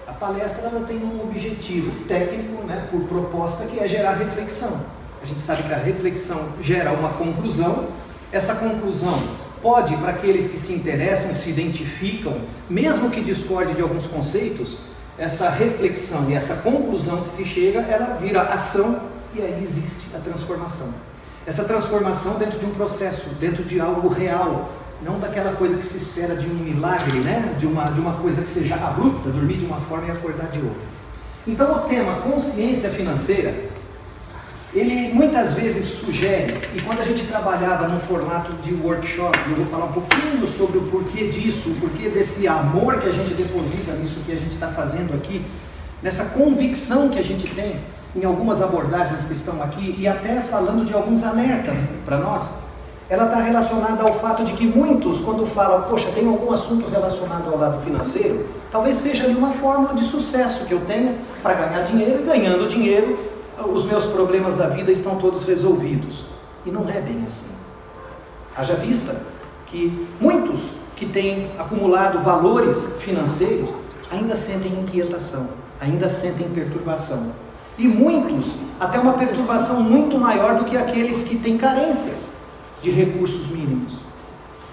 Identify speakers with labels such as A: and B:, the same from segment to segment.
A: A palestra ela tem um objetivo técnico, né, por proposta, que é gerar reflexão. A gente sabe que a reflexão gera uma conclusão. Essa conclusão pode, para aqueles que se interessam, se identificam, mesmo que discorde de alguns conceitos, essa reflexão e essa conclusão que se chega, ela vira ação e aí existe a transformação. Essa transformação dentro de um processo, dentro de algo real, não daquela coisa que se espera de um milagre, né? de uma coisa que seja abrupta, dormir de uma forma e acordar de outra. Então o tema consciência financeira, ele muitas vezes sugere, e quando a gente trabalhava num formato de workshop, eu vou falar um pouquinho sobre o porquê disso, o porquê desse amor que a gente deposita nisso que a gente está fazendo aqui, nessa convicção que a gente tem em algumas abordagens que estão aqui, e até falando de alguns alertas para nós, ela está relacionada ao fato de que muitos, quando falam, poxa, tem algum assunto relacionado ao lado financeiro, talvez seja ali uma fórmula de sucesso que eu tenha para ganhar dinheiro, e ganhando dinheiro, os meus problemas da vida estão todos resolvidos. E não é bem assim. Haja vista que muitos que têm acumulado valores financeiros ainda sentem inquietação, ainda sentem perturbação. E muitos, até uma perturbação muito maior do que aqueles que têm carências de recursos mínimos.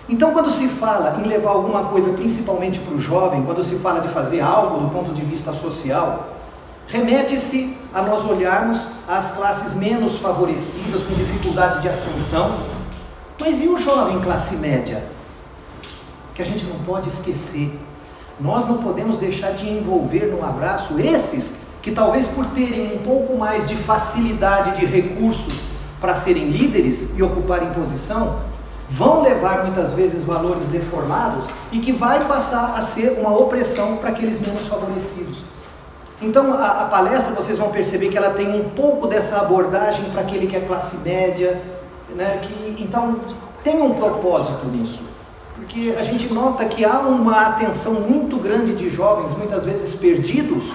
A: Então, quando se fala em levar alguma coisa, principalmente para o jovem, quando se fala de fazer algo do ponto de vista social, remete-se a nós olharmos as classes menos favorecidas, com dificuldade de ascensão. Mas e o jovem classe média? Que a gente não pode esquecer. Nós não podemos deixar de envolver no abraço esses que talvez por terem um pouco mais de facilidade de recursos para serem líderes e ocuparem posição, vão levar muitas vezes valores deformados e que vai passar a ser uma opressão para aqueles menos favorecidos. Então a palestra, vocês vão perceber que ela tem um pouco dessa abordagem para aquele que é classe média, né? Então tem um propósito nisso, porque a gente nota que há uma atenção muito grande de jovens, muitas vezes perdidos,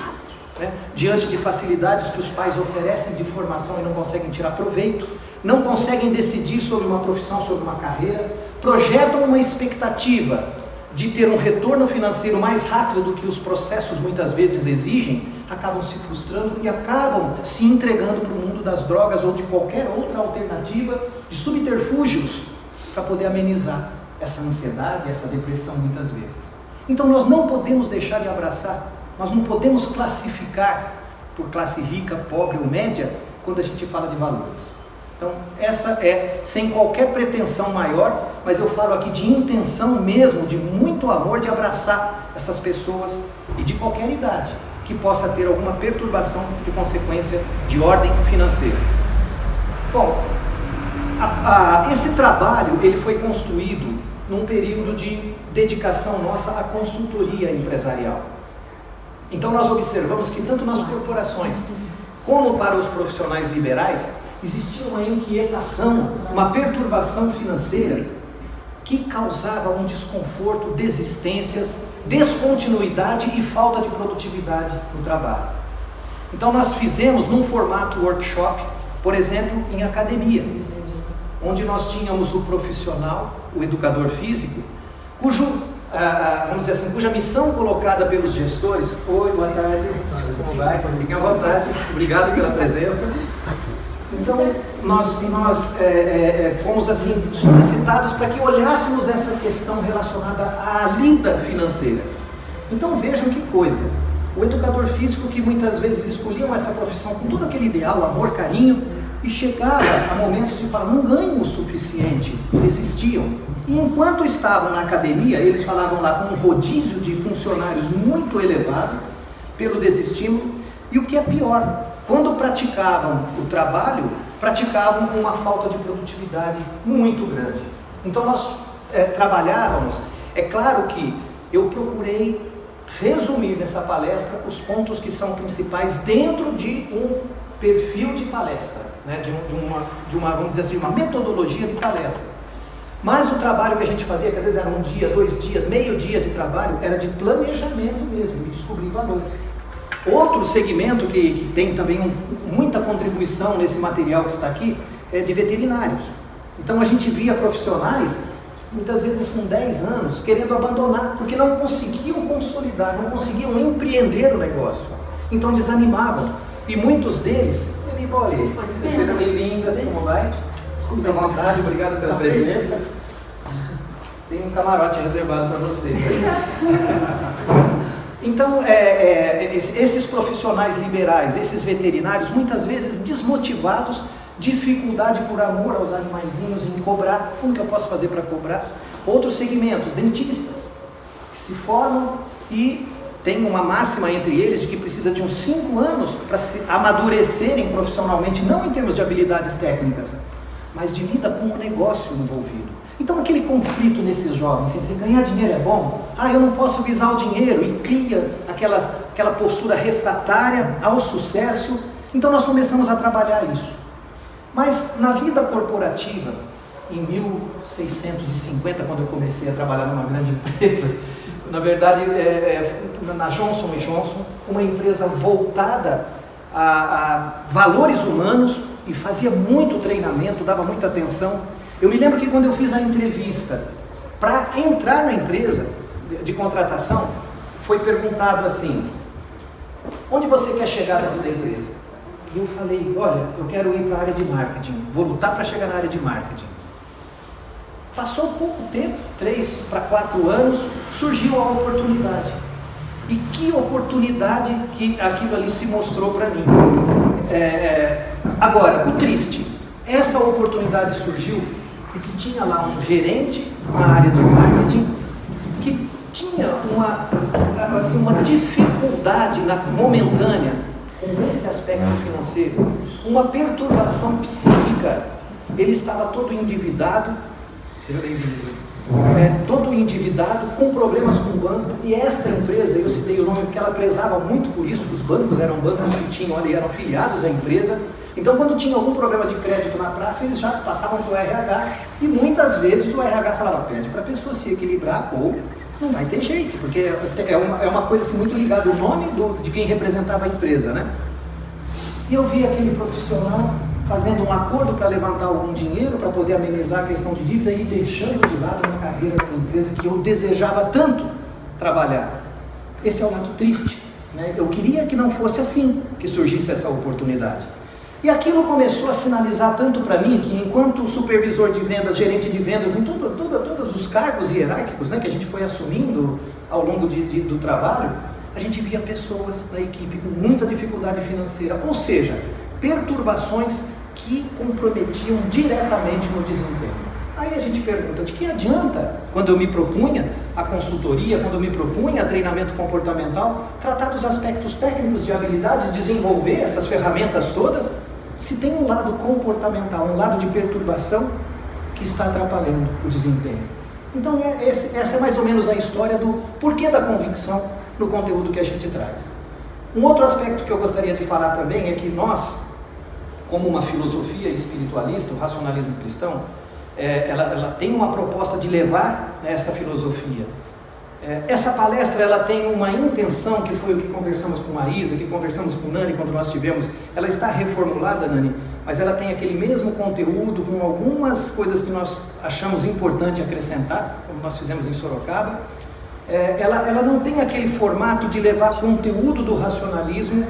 A: né, diante de facilidades que os pais oferecem de formação e não conseguem tirar proveito, não conseguem decidir sobre uma profissão, sobre uma carreira, projetam uma expectativa de ter um retorno financeiro mais rápido do que os processos muitas vezes exigem, acabam se frustrando e acabam se entregando para o mundo das drogas ou de qualquer outra alternativa de subterfúgios para poder amenizar essa ansiedade, essa depressão muitas vezes. Então nós não podemos deixar de abraçar, nós não podemos classificar por classe rica, pobre ou média quando a gente fala de valores. Então essa é sem qualquer pretensão maior, mas eu falo aqui de intenção mesmo, de muito amor, de abraçar essas pessoas e de qualquer idade que possa ter alguma perturbação de consequência de ordem financeira. Bom, esse trabalho ele foi construído num período de dedicação nossa à consultoria empresarial. Então nós observamos que tanto nas corporações como para os profissionais liberais existia uma inquietação, uma perturbação financeira que causava um desconforto, desistências, descontinuidade e falta de produtividade no trabalho. Então nós fizemos num formato workshop, por exemplo, em academia, onde nós tínhamos o profissional, o educador físico, vamos dizer assim, cuja missão colocada pelos gestores. Oi, boa tarde, como vai? Fique à vontade, obrigado pela presença. Então, nós fomos assim, solicitados para que olhássemos essa questão relacionada à lida financeira. Então vejam que coisa, o educador físico que muitas vezes escolhiam essa profissão com todo aquele ideal, amor, carinho, e chegava a momentos de falar, não ganham o suficiente, desistiam. E enquanto estavam na academia, eles falavam lá com um rodízio de funcionários muito elevado, pelo desestímulo, e o que é pior, quando praticavam o trabalho, praticavam com uma falta de produtividade muito grande. Então nós trabalhávamos, é claro que eu procurei resumir nessa palestra os pontos que são principais dentro de um perfil de palestra, né? de uma, vamos dizer assim, uma metodologia de palestra. Mas o trabalho que a gente fazia, que às vezes era um dia, 2 dias, meio dia de trabalho, era de planejamento mesmo, de descobrir valores. Outro segmento que tem também muita contribuição nesse material que está aqui, é de veterinários. Então a gente via profissionais muitas vezes com 10 anos, querendo abandonar, porque não conseguiam consolidar, não conseguiam empreender o negócio. Então desanimavam. E muitos deles, seja bem-vinda, como vai? Desculpe à vontade, obrigado pela presença. Tem um camarote reservado para vocês. Então, esses profissionais liberais, esses veterinários, muitas vezes desmotivados, dificuldade por amor aos animaizinhos em cobrar. Como que eu posso fazer para cobrar? Outros segmentos, dentistas, que se formam e tem uma máxima entre eles de que precisa de uns 5 anos para se amadurecerem profissionalmente, não em termos de habilidades técnicas, mas de lida com o negócio envolvido. Então aquele conflito nesses jovens entre ganhar dinheiro é bom, eu não posso visar o dinheiro, e cria aquela postura refratária ao sucesso. Então nós começamos a trabalhar isso. Mas na vida corporativa, em 1650, quando eu comecei a trabalhar numa grande empresa, na verdade, na Johnson & Johnson, uma empresa voltada a valores humanos e fazia muito treinamento, dava muita atenção. Eu me lembro que quando eu fiz a entrevista para entrar na empresa de contratação, foi perguntado assim: onde você quer chegar dentro da empresa? E eu falei: olha, eu quero ir para a área de marketing, vou lutar para chegar na área de marketing. Passou pouco tempo, 3 para 4 anos, surgiu a oportunidade. E que oportunidade que aquilo ali se mostrou para mim. Agora, o triste, essa oportunidade surgiu porque tinha lá um gerente na área de marketing que tinha uma dificuldade momentânea com esse aspecto financeiro, uma perturbação psíquica. Ele estava todo endividado, todo endividado, com problemas com o banco, e esta empresa, eu citei o nome porque ela prezava muito por isso. Os bancos eram bancos que tinham ali, eram filiados à empresa. Então quando tinha algum problema de crédito na praça, eles já passavam para o RH, e muitas vezes o RH falava: pede para a pessoa se equilibrar ou não vai ter jeito, porque é uma coisa assim, muito ligada ao nome de quem representava a empresa, né? E eu vi aquele profissional fazendo um acordo para levantar algum dinheiro, para poder amenizar a questão de dívida, e deixando de lado uma carreira numa empresa que eu desejava tanto trabalhar. Esse é o lado triste, né? Eu queria que não fosse assim que surgisse essa oportunidade. E aquilo começou a sinalizar tanto para mim que, enquanto supervisor de vendas, gerente de vendas, em todos os cargos hierárquicos, né, que a gente foi assumindo ao longo do trabalho, a gente via pessoas na equipe com muita dificuldade financeira, ou seja, perturbações que comprometiam diretamente no desempenho. Aí a gente pergunta: de que adianta, quando eu me propunha a consultoria, quando eu me propunha a treinamento comportamental, tratar dos aspectos técnicos de habilidades, desenvolver essas ferramentas todas, se tem um lado comportamental, um lado de perturbação que está atrapalhando o desempenho? Então essa é mais ou menos a história do porquê da convicção no conteúdo que a gente traz. Um outro aspecto que eu gostaria de falar também é que nós, como uma filosofia espiritualista, o racionalismo cristão, ela tem uma proposta de levar essa filosofia. Essa palestra, ela tem uma intenção, que foi o que conversamos com a Isa, que conversamos com o Nani quando nós tivemos. Ela está reformulada, Nani, mas ela tem aquele mesmo conteúdo, com algumas coisas que nós achamos importante acrescentar, como nós fizemos em Sorocaba. Ela não tem aquele formato de levar conteúdo do racionalismo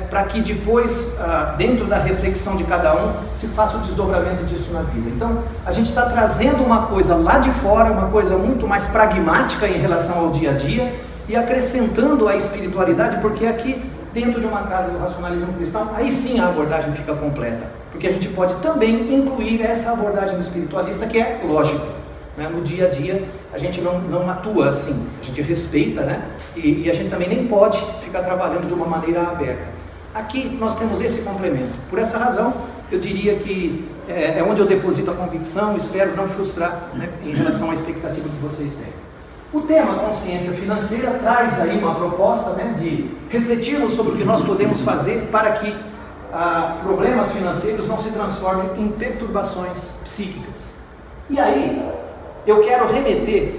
A: para que depois, dentro da reflexão de cada um, se faça o desdobramento disso na vida. Então, a gente está trazendo uma coisa lá de fora, uma coisa muito mais pragmática em relação ao dia a dia, e acrescentando a espiritualidade, porque aqui, dentro de uma casa do racionalismo cristão, aí sim a abordagem fica completa, porque a gente pode também incluir essa abordagem espiritualista, que é lógico, né? No dia a dia a gente não atua assim, a gente respeita, né? E a gente também nem pode ficar trabalhando de uma maneira aberta. Aqui nós temos esse complemento. Por essa razão, eu diria que é onde eu deposito a convicção, espero não frustrar, né, em relação à expectativa que vocês têm. O tema consciência financeira traz aí uma proposta, né, de refletirmos sobre o que nós podemos fazer para que problemas financeiros não se transformem em perturbações psíquicas. E aí, eu quero remeter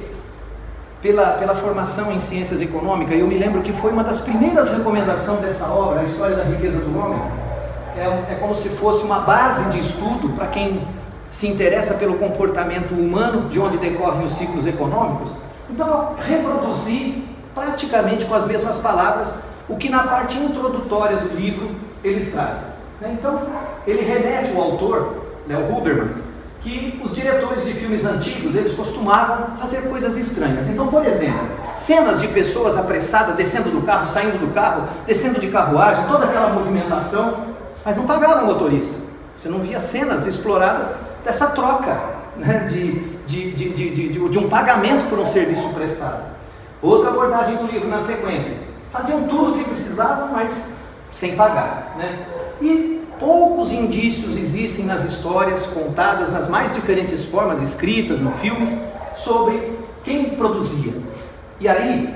A: pela formação em ciências econômicas. Eu me lembro que foi uma das primeiras recomendações dessa obra, A História da Riqueza do Homem. É como se fosse uma base de estudo para quem se interessa pelo comportamento humano, de onde decorrem os ciclos econômicos. Então eu reproduzi praticamente com as mesmas palavras o que na parte introdutória do livro eles trazem. Então ele remete o autor, Léo Huberman, que os diretores de filmes antigos, eles costumavam fazer coisas estranhas. Então, por exemplo, cenas de pessoas apressadas, descendo do carro, saindo do carro, descendo de carruagem, toda aquela movimentação, mas não pagavam o motorista. Você não via cenas exploradas dessa troca, né, de um pagamento por um serviço prestado. Outra abordagem do livro na sequência, faziam tudo o que precisavam, mas sem pagar, né? E poucos indícios existem nas histórias contadas nas mais diferentes formas, escritas em filmes, sobre quem produzia. E aí,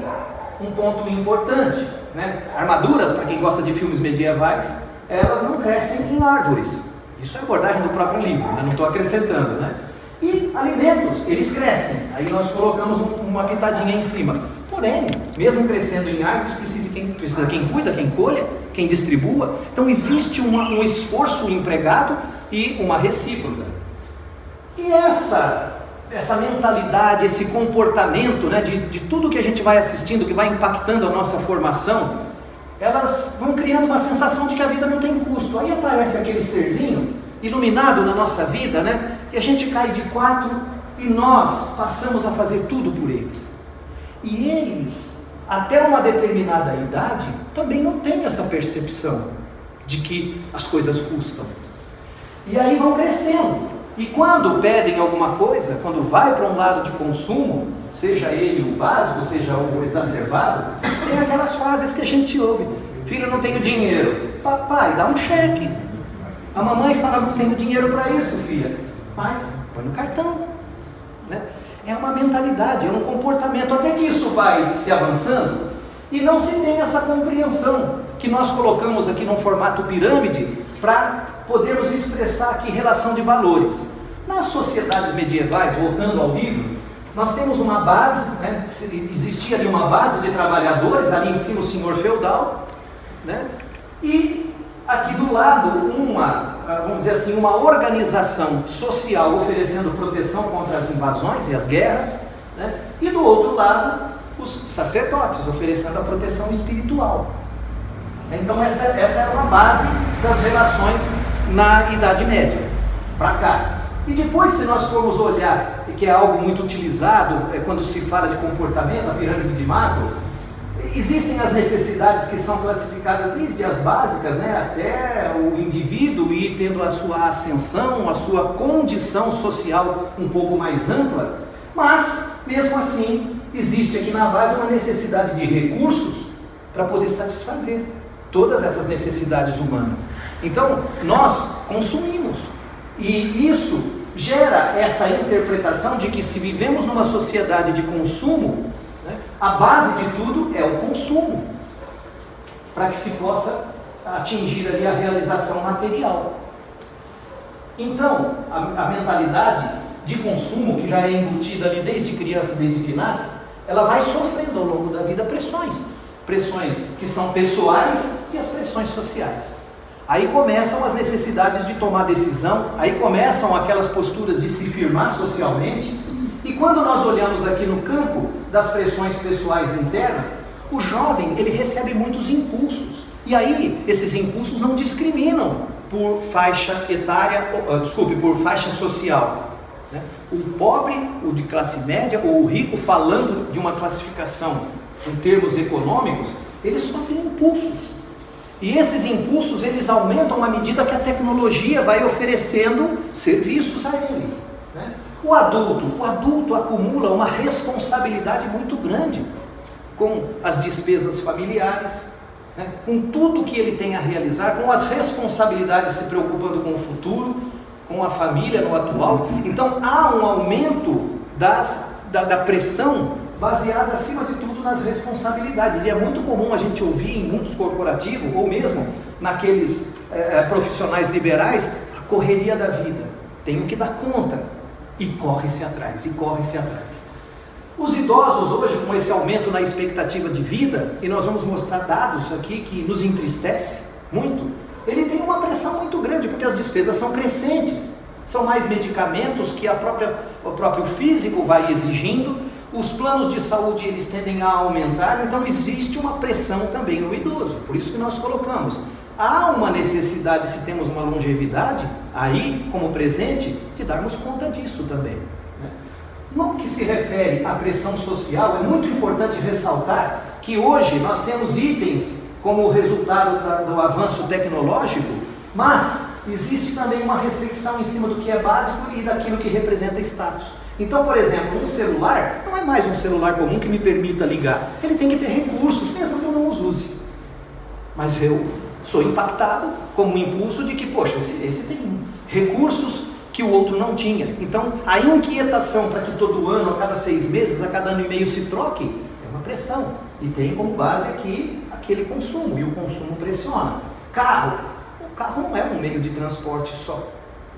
A: um ponto importante, né? Armaduras, para quem gosta de filmes medievais, elas não crescem em árvores. Isso é abordagem do próprio livro, né? Não estou acrescentando, né? E alimentos, eles crescem. Aí nós colocamos uma pitadinha em cima. Porém, mesmo crescendo em árvores, precisa quem cuida, quem colha, quem distribua. Então existe um esforço empregado e uma recíproca. E essa mentalidade, esse comportamento, né, de tudo que a gente vai assistindo, que vai impactando a nossa formação, elas vão criando uma sensação de que a vida não tem custo. Aí aparece aquele serzinho iluminado na nossa vida, né, e a gente cai de quatro e nós passamos a fazer tudo por eles. E eles, até uma determinada idade, também não têm essa percepção de que as coisas custam. E aí vão crescendo. E quando pedem alguma coisa, quando vai para um lado de consumo, seja ele o básico, seja o exacerbado, tem aquelas frases que a gente ouve. Filho, não tenho dinheiro. Papai, dá um cheque. A mamãe fala, não tenho dinheiro para isso, filha. Mas põe no cartão, né? É uma mentalidade, é um comportamento, até que isso vai se avançando e não se tem essa compreensão que nós colocamos aqui num formato pirâmide para podermos expressar aqui relação de valores. Nas sociedades medievais, voltando ao livro, nós temos uma base, né? Existia ali uma base de trabalhadores, ali em cima o senhor feudal, né? E aqui do lado vamos dizer assim, uma organização social oferecendo proteção contra as invasões e as guerras, né? E do outro lado, os sacerdotes oferecendo a proteção espiritual. Então essa é uma base das relações na Idade Média, para cá. E depois, se nós formos olhar, que é algo muito utilizado quando se fala de comportamento, a pirâmide de Maslow, existem as necessidades que são classificadas desde as básicas, né, até o indivíduo ir tendo a sua ascensão, a sua condição social um pouco mais ampla, mas, mesmo assim, existe aqui na base uma necessidade de recursos para poder satisfazer todas essas necessidades humanas. Então, nós consumimos, e isso gera essa interpretação de que se vivemos numa sociedade de consumo, a base de tudo é o consumo, para que se possa atingir ali a realização material. Então, a mentalidade de consumo, que já é embutida ali desde criança, desde que nasce, ela vai sofrendo ao longo da vida pressões que são pessoais e as pressões sociais. Aí começam as necessidades de tomar decisão, aí começam aquelas posturas de se firmar socialmente. E quando nós olhamos aqui no campo das pressões pessoais internas, o jovem, ele recebe muitos impulsos. E aí, esses impulsos não discriminam por faixa etária, por faixa social, né? O pobre, o de classe média ou o rico, falando de uma classificação em termos econômicos, eles sofrem impulsos. E esses impulsos, eles aumentam à medida que a tecnologia vai oferecendo serviços a ele, né? O adulto acumula uma responsabilidade muito grande com as despesas familiares, né? Com tudo que ele tem a realizar, com as responsabilidades, se preocupando com o futuro, com a família no atual. Então há um aumento da pressão baseada acima de tudo nas responsabilidades, e é muito comum a gente ouvir em mundos corporativos, ou mesmo naqueles profissionais liberais, a correria da vida, tenho que dar conta. E corre-se atrás, e corre-se atrás. Os idosos hoje, com esse aumento na expectativa de vida, e nós vamos mostrar dados aqui que nos entristece muito, ele tem uma pressão muito grande, porque as despesas são crescentes. são mais medicamentos que o próprio físico vai exigindo, os planos de saúde eles tendem a aumentar, então existe uma pressão também no idoso, por isso que nós colocamos. Há uma necessidade, se temos uma longevidade, aí, como presente, de darmos conta disso também. Né? No que se refere à pressão social, é muito importante ressaltar que hoje nós temos itens como resultado do avanço tecnológico, mas existe também uma reflexão em cima do que é básico e daquilo que representa status. Então, por exemplo, um celular não é mais um celular comum que me permita ligar. Ele tem que ter recursos, mesmo que eu não os use. Mas eu sou impactado como um impulso de que, poxa, esse tem recursos que o outro não tinha. Então, a inquietação para que todo ano, a cada 6 meses, a cada ano e meio se troque, é uma pressão. E tem como base aqui aquele consumo, e o consumo pressiona. Carro. O carro não é um meio de transporte só.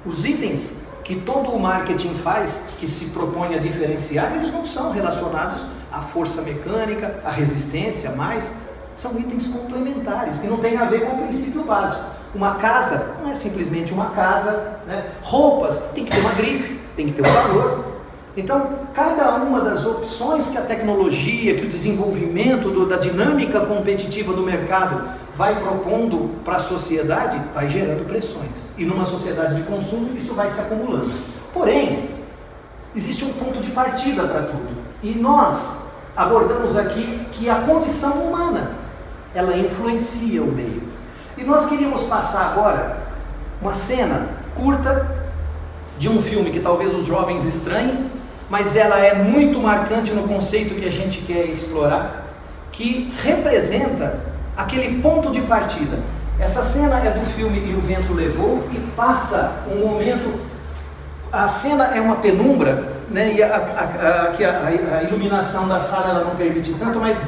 A: Os itens que todo o marketing faz, que se propõe a diferenciar, eles não são relacionados à força mecânica, à resistência, mas são itens complementares, que não têm a ver com o princípio básico. Uma casa não é simplesmente uma casa, né? Roupas, tem que ter uma grife, tem que ter um valor. Então, cada uma das opções que a tecnologia, que o desenvolvimento da dinâmica competitiva do mercado vai propondo para a sociedade, vai gerando pressões. E numa sociedade de consumo, isso vai se acumulando. Porém, existe um ponto de partida para tudo. E nós abordamos aqui que a condição humana, ela influencia o meio. E nós queríamos passar agora uma cena curta de um filme que talvez os jovens estranhem, mas ela é muito marcante no conceito que a gente quer explorar, que representa aquele ponto de partida. Essa cena é do filme E o Vento Levou e passa um momento, a cena é uma penumbra, né, e a iluminação da sala ela não permite tanto, mas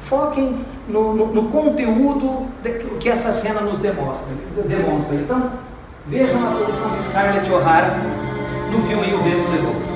A: foquem no conteúdo que essa cena nos demonstra. Então, vejam a posição de Scarlett O'Hara no filme E o Vento Levou.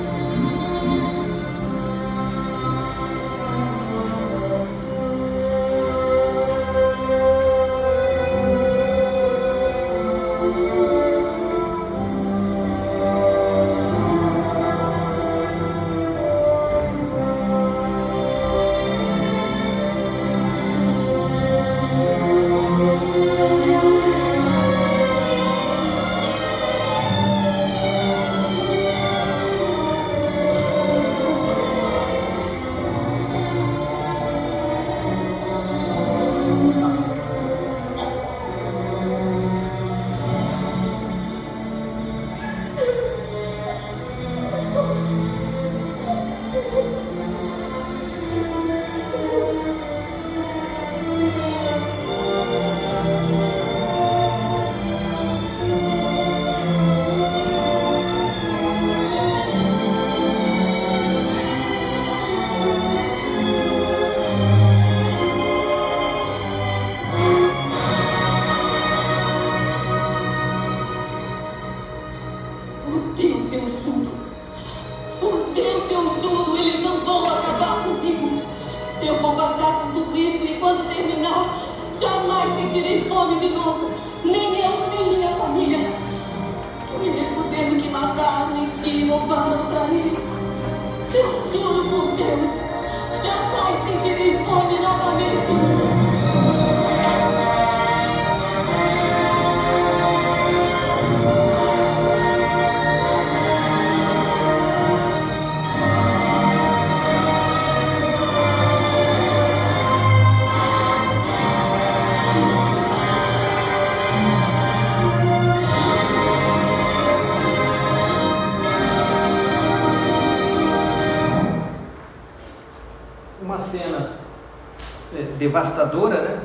A: Devastadora, né?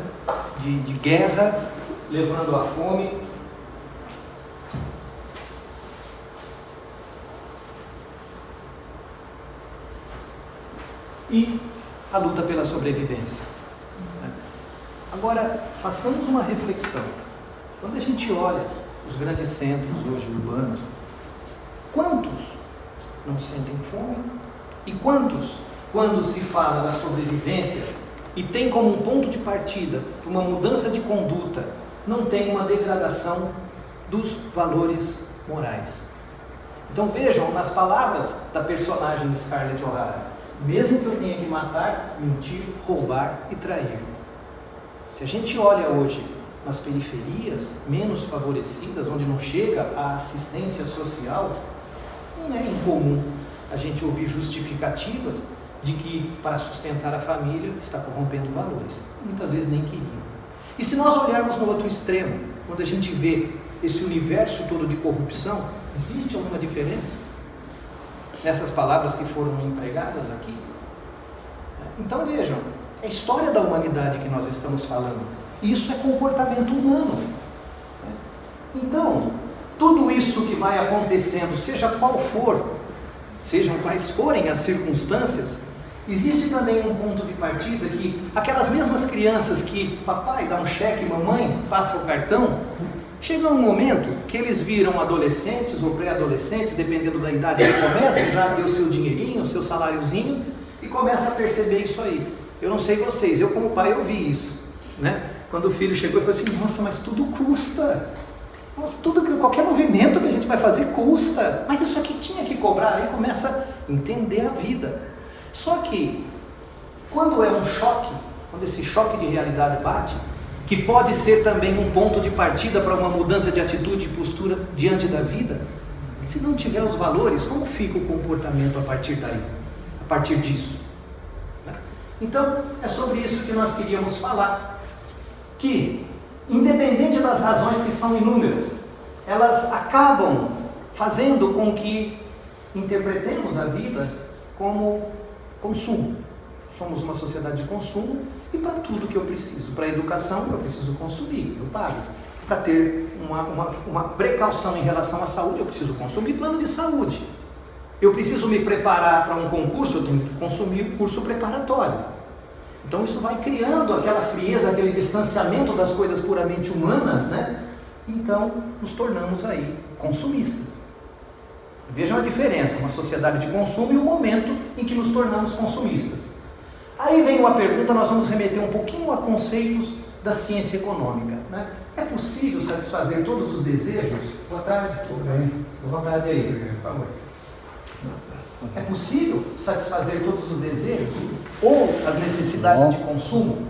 A: De guerra, levando à fome. E a luta pela sobrevivência. Agora, façamos uma reflexão. Quando a gente olha os grandes centros hoje urbanos, quantos não sentem fome? E quantos, quando se fala da sobrevivência, e tem como um ponto de partida para uma mudança de conduta, não tem uma degradação dos valores morais. Então vejam nas palavras da personagem Scarlett O'Hara: mesmo que eu tenha que matar, mentir, roubar e trair. Se a gente olha hoje nas periferias menos favorecidas, onde não chega a assistência social, não é incomum a gente ouvir justificativas de que para sustentar a família está corrompendo valores. Muitas vezes nem queriam. E se nós olharmos no outro extremo, quando a gente vê esse universo todo de corrupção, existe alguma diferença nessas palavras que foram empregadas aqui? Então vejam, é a história da humanidade que nós estamos falando. Isso é comportamento humano. Então, tudo isso que vai acontecendo, seja qual for, sejam quais forem as circunstâncias, existe também um ponto de partida que aquelas mesmas crianças que papai dá um cheque, mamãe passa o cartão, chega um momento que eles viram adolescentes ou pré-adolescentes, dependendo da idade que começam, já ter o seu dinheirinho, o seu saláriozinho, e começa a perceber isso aí. Eu não sei vocês, eu como pai eu vi isso, né? Quando o filho chegou e falou assim: nossa, mas tudo custa. Nossa, qualquer movimento que a gente vai fazer custa. Mas isso aqui tinha que cobrar. Aí começa a entender a vida. Só que, quando é um choque, quando esse choque de realidade bate, que pode ser também um ponto de partida para uma mudança de atitude e postura diante da vida, se não tiver os valores, como fica o comportamento a partir daí? A partir disso? Então, é sobre isso que nós queríamos falar. Que, independente das razões que são inúmeras, elas acabam fazendo com que interpretemos a vida como consumo. Somos uma sociedade de consumo e para tudo que eu preciso. Para a educação, eu preciso consumir, eu pago. Para ter uma precaução em relação à saúde, eu preciso consumir plano de saúde. Eu preciso me preparar para um concurso, eu tenho que consumir o curso preparatório. Então isso vai criando aquela frieza, aquele distanciamento das coisas puramente humanas, né? Então nos tornamos aí consumistas. Vejam a diferença, uma sociedade de consumo e o momento em que nos tornamos consumistas. Aí vem uma pergunta, nós vamos remeter um pouquinho a conceitos da ciência econômica, né? É possível satisfazer todos os desejos? Boa tarde. Tudo bem. Boa tarde aí, por favor. É possível satisfazer todos os desejos ou as necessidades de consumo?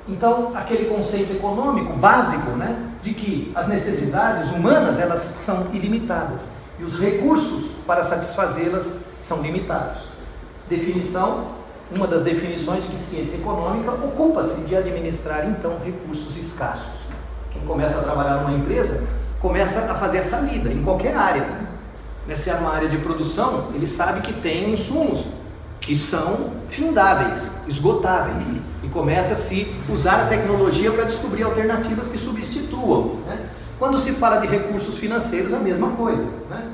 A: Então, aquele conceito econômico básico, né, de que as necessidades humanas elas são ilimitadas e os recursos para satisfazê-las são limitados. Definição, uma das definições de que ciência econômica ocupa-se de administrar então recursos escassos. Quem começa a trabalhar numa empresa começa a fazer essa lida em qualquer área. Nessa é uma área de produção, ele sabe que tem insumos que são findáveis, esgotáveis, e começa a se usar a tecnologia para descobrir alternativas que substituam, né? Quando se fala de recursos financeiros, a mesma coisa, né?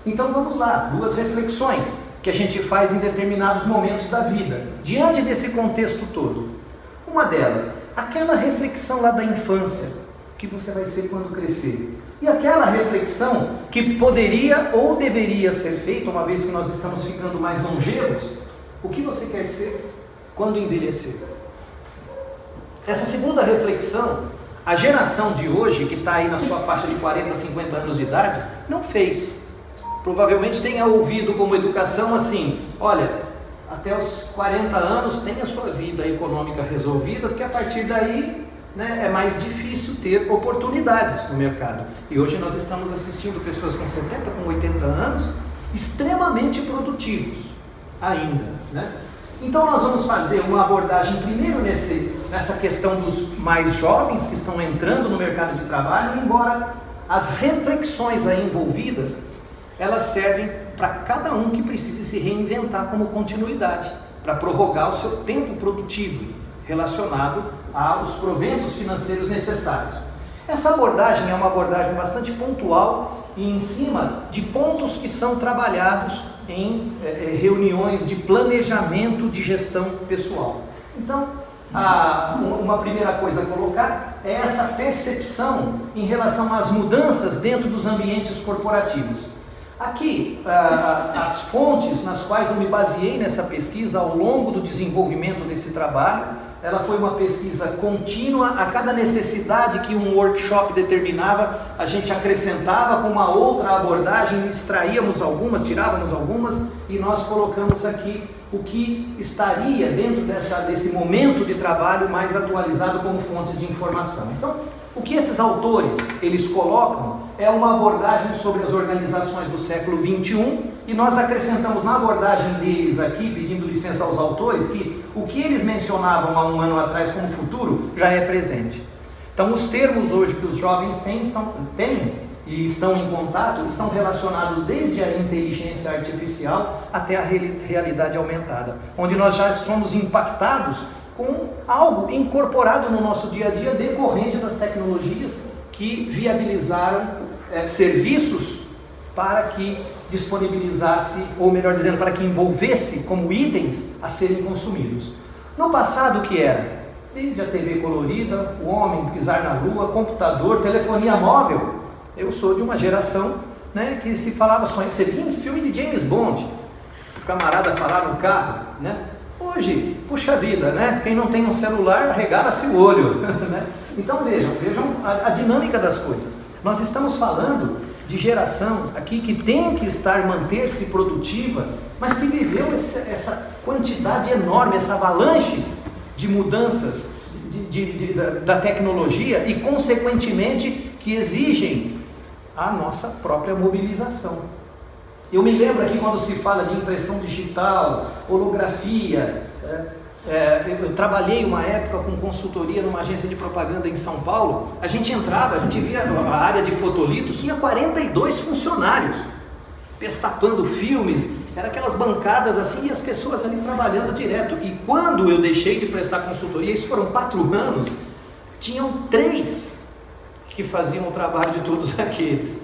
A: Então vamos lá, duas reflexões que a gente faz em determinados momentos da vida, diante desse contexto todo. Uma delas, aquela reflexão lá da infância, que você vai ser quando crescer. E aquela reflexão que poderia ou deveria ser feita, uma vez que nós estamos ficando mais longevos, o que você quer ser quando envelhecer? Essa segunda reflexão, a geração de hoje, que está aí na sua faixa de 40, 50 anos de idade, não fez. Provavelmente tenha ouvido como educação assim: olha, até os 40 anos tem a sua vida econômica resolvida, porque a partir daí, né, é mais difícil ter oportunidades no mercado. E hoje nós estamos assistindo pessoas com 70, com 80 anos, extremamente produtivos ainda, né? Então nós vamos fazer uma abordagem primeiro nessa questão dos mais jovens que estão entrando no mercado de trabalho, embora as reflexões aí envolvidas, elas servem para cada um que precise se reinventar como continuidade, para prorrogar o seu tempo produtivo relacionado aos proventos financeiros necessários. Essa abordagem é uma abordagem bastante pontual e em cima de pontos que são trabalhados em reuniões de planejamento de gestão pessoal. Então, uma primeira coisa a colocar é essa percepção em relação às mudanças dentro dos ambientes corporativos. Aqui, as fontes nas quais eu me baseei nessa pesquisa ao longo do desenvolvimento desse trabalho, ela foi uma pesquisa contínua. A cada necessidade que um workshop determinava, a gente acrescentava com uma outra abordagem, extraíamos algumas, tirávamos algumas, e nós colocamos aqui o que estaria dentro desse momento de trabalho mais atualizado como fontes de informação. Então, o que esses autores eles colocam é uma abordagem sobre as organizações do século XXI, e nós acrescentamos na abordagem deles aqui, pedindo licença aos autores, que o que eles mencionavam há um ano atrás como futuro já é presente. Então, os termos hoje que os jovens têm e estão em contato, estão relacionados desde a inteligência artificial até a realidade aumentada, onde nós já somos impactados com algo incorporado no nosso dia a dia decorrente das tecnologias que viabilizaram serviços para que disponibilizasse, ou melhor dizendo, para que envolvesse como itens a serem consumidos. No passado, o que era? Desde a TV colorida, o homem pisar na lua, computador, telefonia móvel. Eu sou de uma geração, né, que se falava sonho. Você via em filme de James Bond, o camarada falar no carro, né? Hoje, puxa vida, né? Quem não tem um celular, arregala-se o olho, né? Então vejam a dinâmica das coisas. Nós estamos falando de geração aqui que tem que manter-se produtiva, mas que viveu essa quantidade enorme, essa avalanche de mudanças da tecnologia e, consequentemente, que exigem a nossa própria mobilização. Eu me lembro aqui quando se fala de impressão digital, holografia, eu trabalhei uma época com consultoria numa agência de propaganda em São Paulo. A gente entrava, a gente via a área de fotolitos, tinha 42 funcionários, pestapando filmes, eram aquelas bancadas assim e as pessoas ali trabalhando direto. E quando eu deixei de prestar consultoria, isso foram 4 anos, tinham 3 que faziam o trabalho de todos aqueles,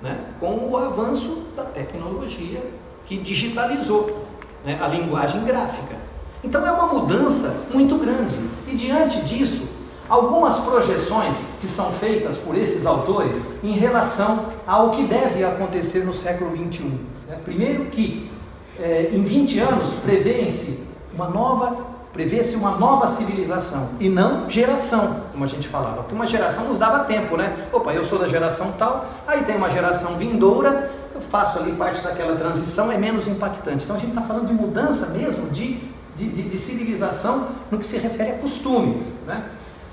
A: né? Com o avanço da tecnologia que digitalizou, né, a linguagem gráfica. Então é uma mudança muito grande, e diante disso, algumas projeções que são feitas por esses autores em relação ao que deve acontecer no século XXI. Né? Primeiro que em 20 anos prevê-se uma nova civilização, e não geração, como a gente falava, porque uma geração nos dava tempo, né? Opa, eu sou da geração tal, aí tem uma geração vindoura, eu faço ali parte daquela transição, é menos impactante. Então a gente está falando de mudança mesmo, de civilização no que se refere a costumes, né?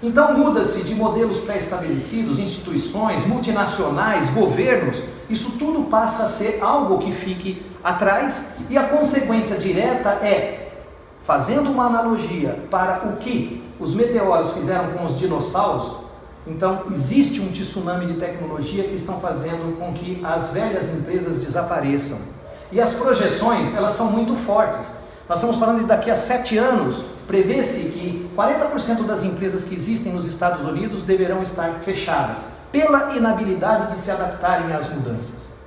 A: Então muda-se de modelos pré-estabelecidos, instituições, multinacionais, governos, isso tudo passa a ser algo que fique atrás, e a consequência direta é, fazendo uma analogia para o que os meteoros fizeram com os dinossauros, então existe um tsunami de tecnologia que estão fazendo com que as velhas empresas desapareçam. E as projeções, elas são muito fortes. Nós estamos falando de daqui a 7 anos, prevê-se que 40% das empresas que existem nos Estados Unidos deverão estar fechadas, pela inabilidade de se adaptarem às mudanças.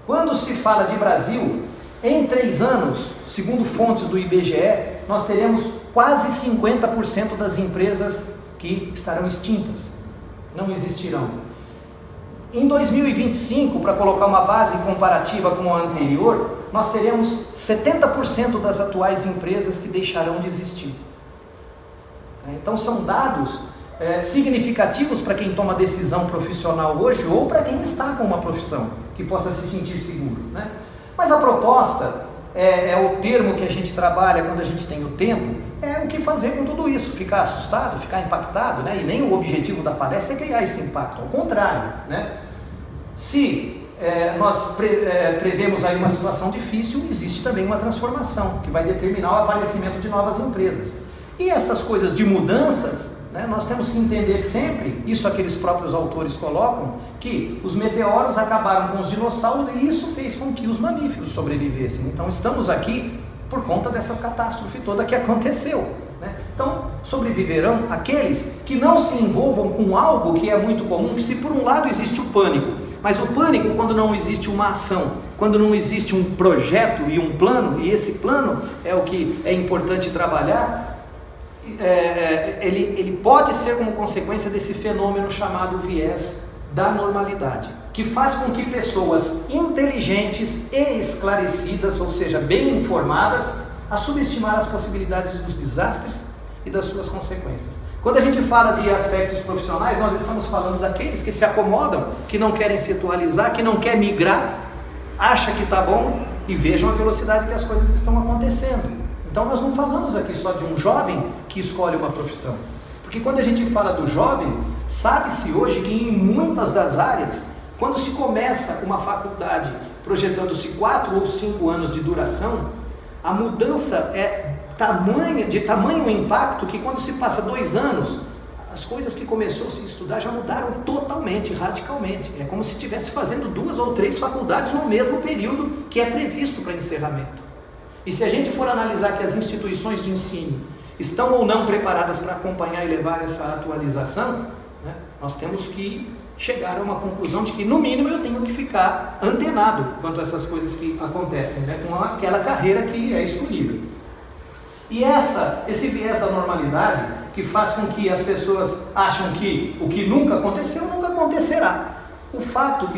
A: Quando se fala de Brasil, em 3 anos, segundo fontes do IBGE, nós teremos quase 50% das empresas que estarão extintas, não existirão. Em 2025, para colocar uma base comparativa com a anterior, nós teremos 70% das atuais empresas que deixarão de existir. Então são dados significativos para quem toma decisão profissional hoje, ou para quem está com uma profissão, que possa se sentir seguro, né? Mas a proposta, é o termo que a gente trabalha quando a gente tem o tempo, é o que fazer com tudo isso, ficar assustado, ficar impactado, né? E nem o objetivo da palestra é criar esse impacto, ao contrário, né? Se nós prevemos aí uma situação difícil, existe também uma transformação, que vai determinar o aparecimento de novas empresas. E essas coisas de mudanças, né, nós temos que entender sempre, isso aqueles próprios autores colocam, que os meteoros acabaram com os dinossauros e isso fez com que os mamíferos sobrevivessem. Então estamos aqui por conta dessa catástrofe toda que aconteceu, né? Então sobreviverão aqueles que não se envolvam com algo que é muito comum, que se por um lado existe o pânico, mas o pânico quando não existe uma ação, quando não existe um projeto e um plano, e esse plano é o que é importante trabalhar, ele pode ser como consequência desse fenômeno chamado viés da normalidade, que faz com que pessoas inteligentes e esclarecidas, ou seja, bem informadas, a subestimar as possibilidades dos desastres e das suas consequências. Quando a gente fala de aspectos profissionais, nós estamos falando daqueles que se acomodam, que não querem se atualizar, que não quer migrar, acha que está bom e vejam a velocidade que as coisas estão acontecendo. Então nós não falamos aqui só de um jovem que escolhe uma profissão. Porque quando a gente fala do jovem, sabe-se hoje que em muitas das áreas, quando se começa uma faculdade projetando-se 4 ou 5 anos de duração, a mudança é de tamanho impacto que quando se passa 2 anos, as coisas que começou a se estudar já mudaram totalmente, radicalmente. É como se estivesse fazendo 2 ou 3 faculdades no mesmo período que é previsto para encerramento. E se a gente for analisar que as instituições de ensino estão ou não preparadas para acompanhar e levar essa atualização, né, nós temos que chegar a uma conclusão de que, no mínimo, eu tenho que ficar antenado quanto a essas coisas que acontecem, né, com aquela carreira que é escolhida. E esse viés da normalidade, que faz com que as pessoas acham que o que nunca aconteceu, nunca acontecerá. O fato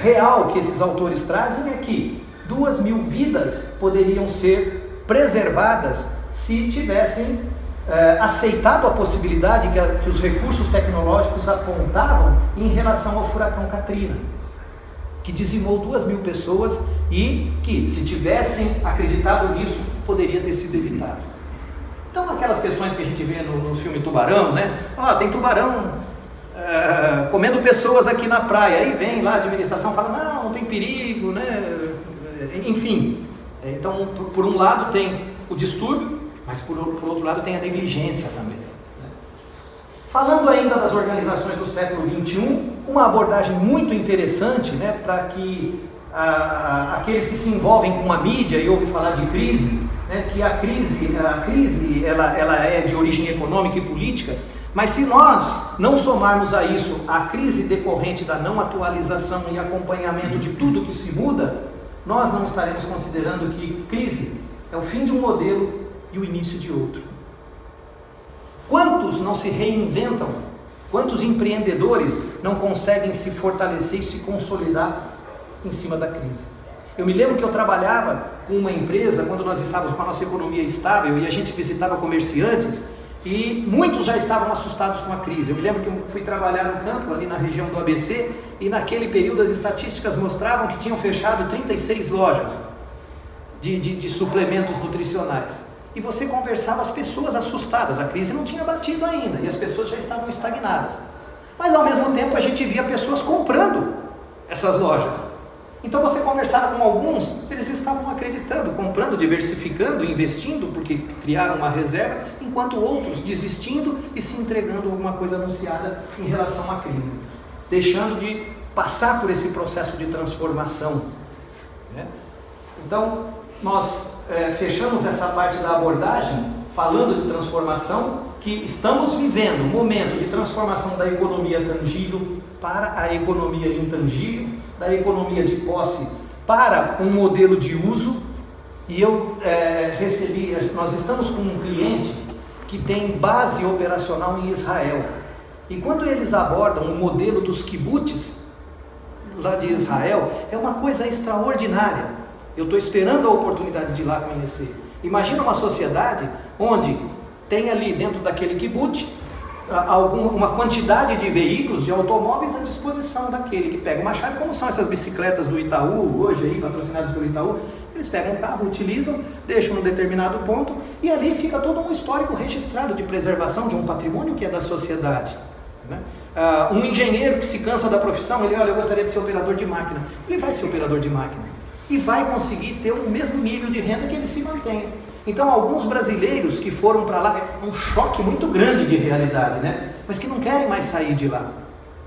A: real que esses autores trazem é que 2.000 vidas poderiam ser preservadas se tivessem aceitado a possibilidade que os recursos tecnológicos apontavam em relação ao furacão Katrina, que dizimou 2.000 pessoas e que, se tivessem acreditado nisso, poderia ter sido evitado. Então, aquelas questões que a gente vê no filme Tubarão, né? Tem tubarão comendo pessoas aqui na praia, aí vem lá a administração e fala, não tem perigo, né? Enfim, então, por um lado tem o distúrbio, mas por outro lado tem a negligência também. Falando ainda das organizações do século XXI, uma abordagem muito interessante, né, para que aqueles que se envolvem com a mídia e ouvem falar de crise, né, que a crise ela é de origem econômica e política, mas se nós não somarmos a isso a crise decorrente da não atualização e acompanhamento de tudo que se muda, nós não estaremos considerando que crise é o fim de um modelo e o início de outro. Quantos não se reinventam? Quantos empreendedores não conseguem se fortalecer e se consolidar em cima da crise? Eu me lembro que eu trabalhava com uma empresa quando nós estávamos com a nossa economia estável e a gente visitava comerciantes e muitos já estavam assustados com a crise. Eu me lembro que eu fui trabalhar no campo, ali na região do ABC, e naquele período as estatísticas mostravam que tinham fechado 36 lojas de suplementos nutricionais. E você conversava, as pessoas assustadas, a crise não tinha batido ainda e as pessoas já estavam estagnadas. Mas ao mesmo tempo a gente via pessoas comprando essas lojas. Então você conversava com alguns, eles estavam acreditando, comprando, diversificando, investindo, porque criaram uma reserva, enquanto outros desistindo e se entregando a alguma coisa anunciada em relação à crise, deixando de passar por esse processo de transformação, né? Então, nós fechamos essa parte da abordagem falando de transformação, que estamos vivendo um momento de transformação da economia tangível para a economia intangível, da economia de posse para um modelo de uso. E eu nós estamos com um cliente que tem base operacional em Israel, e quando eles abordam o modelo dos kibbutz lá de Israel, é uma coisa extraordinária. Eu estou esperando a oportunidade de ir lá conhecer. Imagina uma sociedade onde tem ali dentro daquele kibbutz uma quantidade de veículos, de automóveis à disposição daquele que pega uma chave, como são essas bicicletas do Itaú, hoje aí, patrocinadas pelo Itaú. Eles pegam um carro, utilizam, deixam num determinado ponto e ali fica todo um histórico registrado de preservação de um patrimônio que é da sociedade, né? Um engenheiro que se cansa da profissão, ele, olha, eu gostaria de ser operador de máquina. Ele vai ser operador de máquina e vai conseguir ter o mesmo nível de renda que ele se mantém. Então, alguns brasileiros que foram para lá, é um choque muito grande de realidade, né? Mas que não querem mais sair de lá,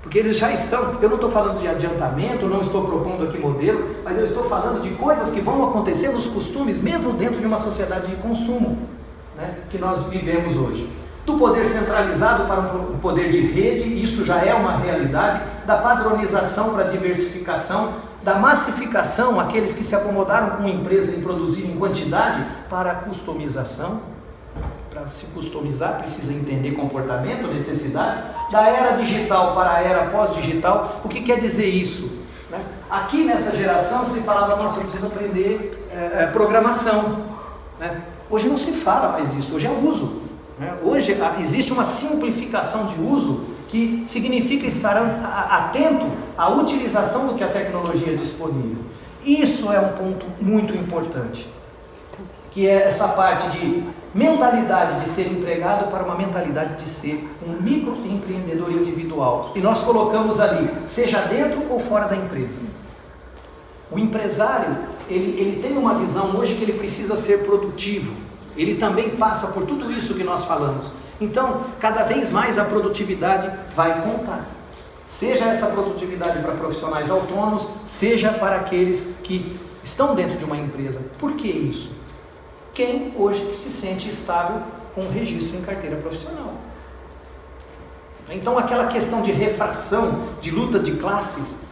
A: porque eles já estão, eu não estou falando de adiantamento, não estou propondo aqui modelo, mas eu estou falando de coisas que vão acontecer nos costumes, mesmo dentro de uma sociedade de consumo, né, que nós vivemos hoje. Do poder centralizado para um poder de rede, isso já é uma realidade, da padronização para a diversificação, da massificação, aqueles que se acomodaram com uma empresa em produzir em quantidade, para a customização. Para se customizar precisa entender comportamento, necessidades, da era digital para a era pós-digital. O que quer dizer isso, né? Aqui nessa geração se falava, nossa, eu preciso aprender programação, né? Hoje não se fala mais disso, hoje é uso. Hoje existe uma simplificação de uso que significa estar atento à utilização do que a tecnologia é disponível. Isso é um ponto muito importante, que é essa parte de mentalidade de ser empregado para uma mentalidade de ser um microempreendedor individual. E nós colocamos ali, seja dentro ou fora da empresa. O empresário, ele tem uma visão hoje que ele precisa ser produtivo. Ele também passa por tudo isso que nós falamos. Então, cada vez mais a produtividade vai contar. Seja essa produtividade para profissionais autônomos, seja para aqueles que estão dentro de uma empresa. Por que isso? Quem hoje se sente estável com o registro em carteira profissional. Então, aquela questão de refração, de luta de classes,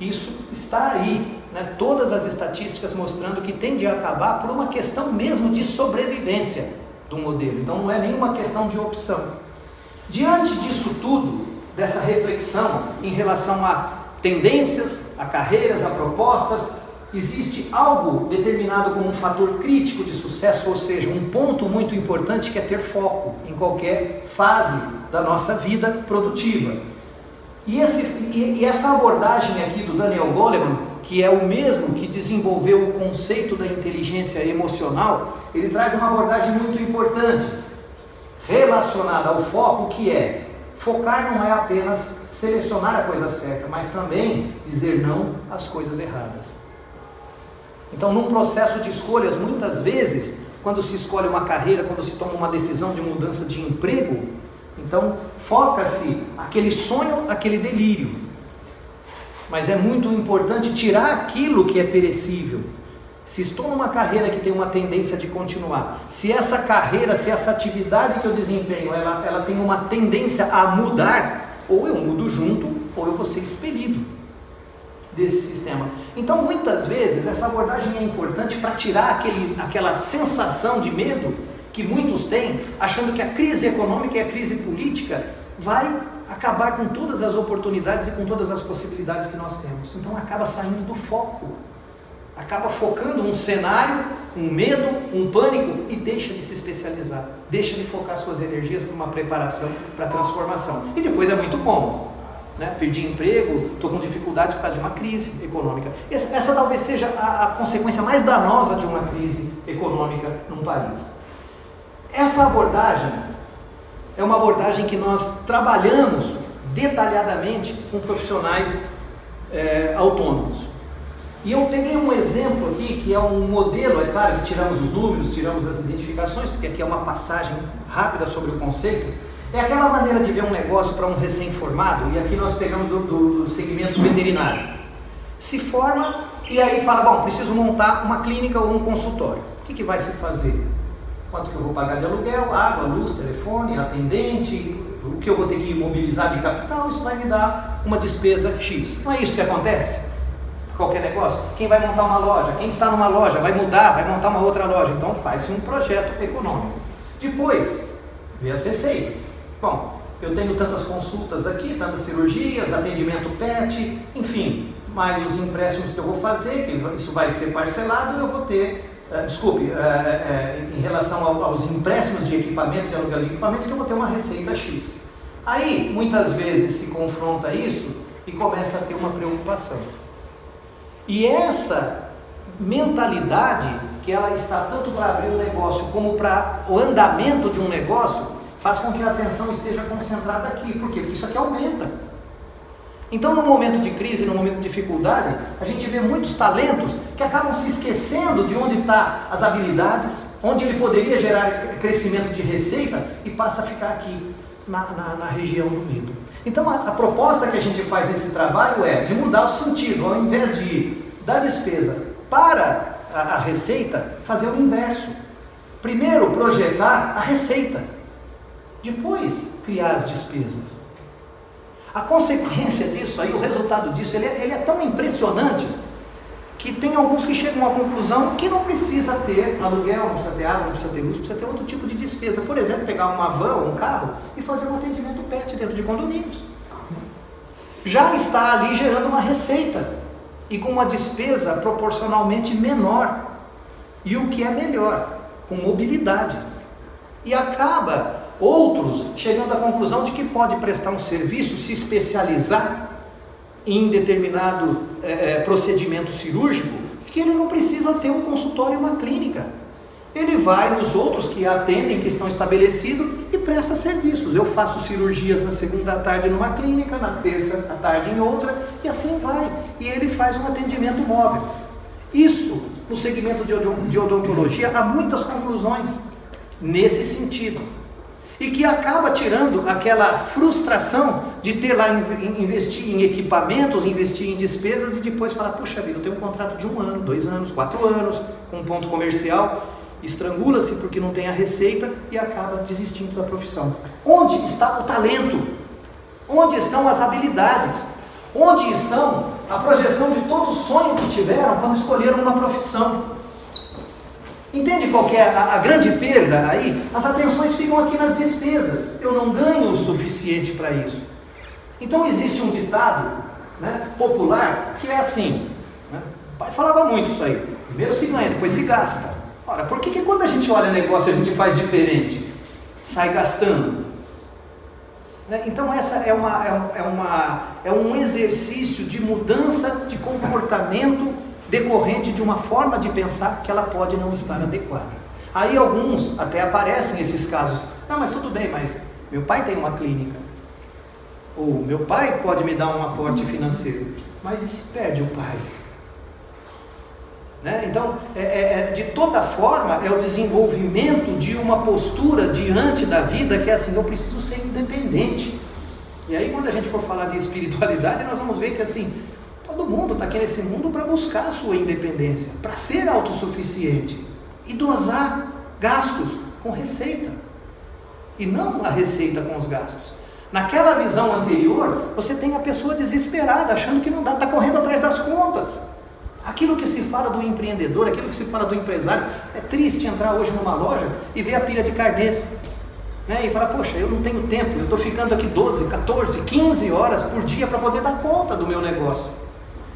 A: isso está aí, né? Todas as estatísticas mostrando que tende a acabar por uma questão mesmo de sobrevivência do modelo. Então não é nenhuma questão de opção. Diante disso tudo, dessa reflexão em relação a tendências, a carreiras, a propostas, existe algo determinado como um fator crítico de sucesso, ou seja, um ponto muito importante que é ter foco em qualquer fase da nossa vida produtiva. E essa abordagem aqui do Daniel Goleman, que é o mesmo que desenvolveu o conceito da inteligência emocional, ele traz uma abordagem muito importante, relacionada ao foco, que é focar não é apenas selecionar a coisa certa, mas também dizer não às coisas erradas. Então, num processo de escolhas, muitas vezes, quando se escolhe uma carreira, quando se toma uma decisão de mudança de emprego, então foca-se aquele sonho, aquele delírio. Mas é muito importante tirar aquilo que é perecível. Se estou numa carreira que tem uma tendência de continuar, se essa carreira, se essa atividade que eu desempenho, ela tem uma tendência a mudar, ou eu mudo junto, ou eu vou ser expelido desse sistema. Então, muitas vezes, essa abordagem é importante para tirar aquela sensação de medo que muitos têm, achando que a crise econômica e a crise política vai acabar com todas as oportunidades e com todas as possibilidades que nós temos. Então acaba saindo do foco, acaba focando um cenário, um medo, um pânico e deixa de se especializar, deixa de focar suas energias para uma preparação, para a transformação. E depois é muito cômodo, né? Perdi emprego, estou com dificuldades por causa de uma crise econômica. Essa talvez seja a consequência mais danosa de uma crise econômica num país. Essa abordagem é uma abordagem que nós trabalhamos detalhadamente com profissionais autônomos. E eu peguei um exemplo aqui, que é um modelo, é claro que tiramos os números, tiramos as identificações, porque aqui é uma passagem rápida sobre o conceito. É aquela maneira de ver um negócio para um recém-formado, e aqui nós pegamos do segmento veterinário. Se forma e aí fala, bom, preciso montar uma clínica ou um consultório. O que vai se fazer? Quanto que eu vou pagar de aluguel, água, luz, telefone, atendente, o que eu vou ter que mobilizar de capital, isso vai me dar uma despesa X. Não é isso que acontece? Qualquer negócio. Quem vai montar uma loja, quem está numa loja, vai mudar, vai montar uma outra loja. Então faz-se um projeto econômico. Depois, vê as receitas. Bom, eu tenho tantas consultas aqui, tantas cirurgias, atendimento PET, enfim, mais os empréstimos que eu vou fazer, que isso vai ser parcelado, eu vou ter... em relação aos empréstimos de equipamentos e aluguel de equipamentos, que eu vou ter uma receita X. Aí, muitas vezes se confronta isso e começa a ter uma preocupação. E essa mentalidade, que ela está tanto para abrir um negócio como para o andamento de um negócio, faz com que a atenção esteja concentrada aqui. Por quê? Porque isso aqui aumenta. Então, no momento de crise, no momento de dificuldade, a gente vê muitos talentos que acabam se esquecendo de onde estão as habilidades, onde ele poderia gerar crescimento de receita e passa a ficar aqui na região do medo. Então, a proposta que a gente faz nesse trabalho é de mudar o sentido, ao invés de ir da despesa para a receita, fazer o inverso. Primeiro, projetar a receita, depois criar as despesas. A consequência disso aí, o resultado disso, ele é tão impressionante que tem alguns que chegam à conclusão que não precisa ter aluguel, não precisa ter água, não precisa ter luz, precisa ter outro tipo de despesa. Por exemplo, pegar uma van ou um carro e fazer um atendimento PET dentro de condomínios. Já está ali gerando uma receita e com uma despesa proporcionalmente menor. E o que é melhor, com mobilidade. E acaba Outros chegando à conclusão de que pode prestar um serviço, se especializar em determinado procedimento cirúrgico, que ele não precisa ter um consultório e uma clínica. Ele vai nos outros que atendem, que estão estabelecidos, e presta serviços. Eu faço cirurgias na segunda à tarde numa clínica, na terça à tarde em outra, e assim vai. E ele faz um atendimento móvel. Isso, no segmento de odontologia, há muitas conclusões nesse sentido. E que acaba tirando aquela frustração de ter lá investir em equipamentos, investir em despesas e depois falar, puxa vida, eu tenho um contrato de 1 ano, 2 anos, 4 anos, com um ponto comercial, estrangula-se porque não tem a receita e acaba desistindo da profissão. Onde está o talento? Onde estão as habilidades? Onde estão a projeção de todo o sonho que tiveram quando escolheram uma profissão? Entende qual que é a grande perda aí? As atenções ficam aqui nas despesas. Eu não ganho o suficiente para isso. Então existe um ditado, né, popular que é assim, né? O pai falava muito isso aí. Primeiro se ganha, depois se gasta. Ora, por que quando a gente olha negócio a gente faz diferente? Sai gastando. Né? Então essa é um exercício de mudança de comportamento decorrente de uma forma de pensar que ela pode não estar adequada. Aí alguns até aparecem esses casos. Não, mas tudo bem, mas meu pai tem uma clínica. Ou meu pai pode me dar um aporte financeiro. Mas e se perde o pai? Né? Então, de toda forma, é o desenvolvimento de uma postura diante da vida que é assim, eu preciso ser independente. E aí quando a gente for falar de espiritualidade, nós vamos ver que assim, todo mundo está aqui nesse mundo para buscar a sua independência, para ser autossuficiente e dosar gastos com receita e não a receita com os gastos. Naquela visão anterior, você tem a pessoa desesperada, achando que não dá, está correndo atrás das contas. Aquilo que se fala do empreendedor, aquilo que se fala do empresário, é triste entrar hoje numa loja e ver a pilha de carnês, né? E falar, poxa, eu não tenho tempo, eu estou ficando aqui 12, 14, 15 horas por dia para poder dar conta do meu negócio.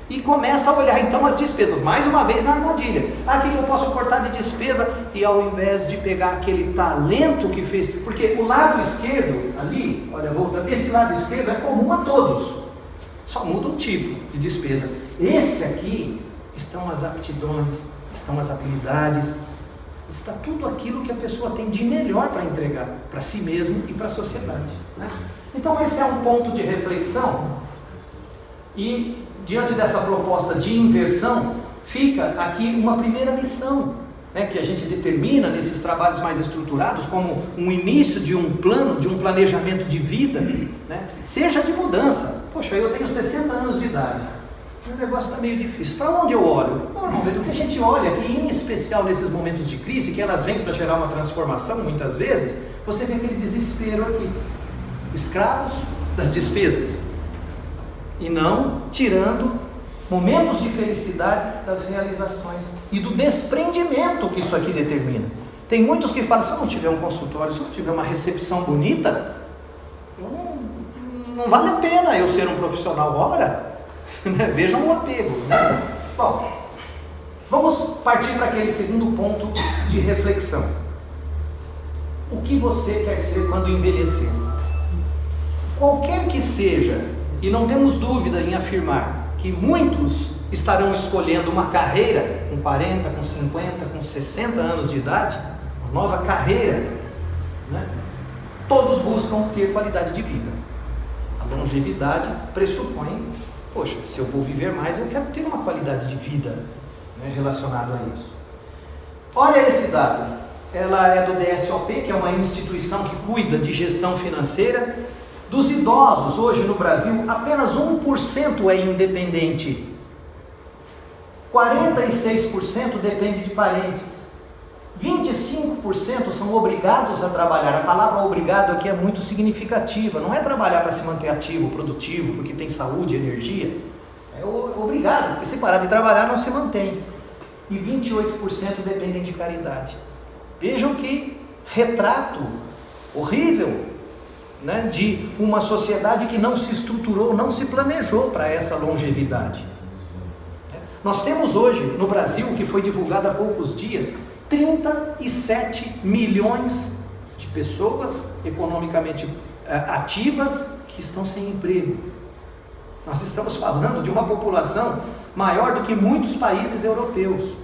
A: E começa a olhar então as despesas, mais uma vez na armadilha. Ah, o que eu posso cortar de despesa? E ao invés de pegar aquele talento que fez, porque o lado esquerdo ali, olha, voltando, esse lado esquerdo é comum a todos, só muda o tipo de despesa. Esse aqui estão as aptidões, estão as habilidades, está tudo aquilo que a pessoa tem de melhor para entregar para si mesmo e para a sociedade, né? Então esse é um ponto de reflexão. E diante dessa proposta de inversão, fica aqui uma primeira missão, né, que a gente determina nesses trabalhos mais estruturados como um início de um plano, de um planejamento de vida, né, seja de mudança. Poxa, eu tenho 60 anos de idade, o negócio está meio difícil. Para onde eu olho? Normalmente o que a gente olha aqui, em especial nesses momentos de crise, que elas vêm para gerar uma transformação muitas vezes, você vê aquele desespero aqui, escravos das despesas. E não tirando momentos de felicidade das realizações e do desprendimento que isso aqui determina. Tem muitos que falam, se eu não tiver um consultório, se eu não tiver uma recepção bonita, não vale a pena eu ser um profissional. Ora, vejam o apego, né? Bom, vamos partir para aquele segundo ponto de reflexão. O que você quer ser quando envelhecer? Qualquer que seja, e não temos dúvida em afirmar que muitos estarão escolhendo uma carreira com 40, com 50, com 60 anos de idade, uma nova carreira, né? Todos buscam ter qualidade de vida. A longevidade pressupõe, poxa, se eu vou viver mais, eu quero ter uma qualidade de vida, né, relacionado a isso. Olha esse dado, ela é do DSOP, que é uma instituição que cuida de gestão financeira. Dos idosos, hoje no Brasil, apenas 1% é independente. 46% depende de parentes. 25% são obrigados a trabalhar. A palavra obrigado aqui é muito significativa. Não é trabalhar para se manter ativo, produtivo, porque tem saúde, energia. É obrigado, porque se parar de trabalhar não se mantém. E 28% dependem de caridade. Vejam que retrato horrível, né, de uma sociedade que não se estruturou, não se planejou para essa longevidade. Nós temos hoje no Brasil, que foi divulgado há poucos dias, 37 milhões de pessoas economicamente ativas que estão sem emprego. Nós estamos falando de uma população maior do que muitos países europeus.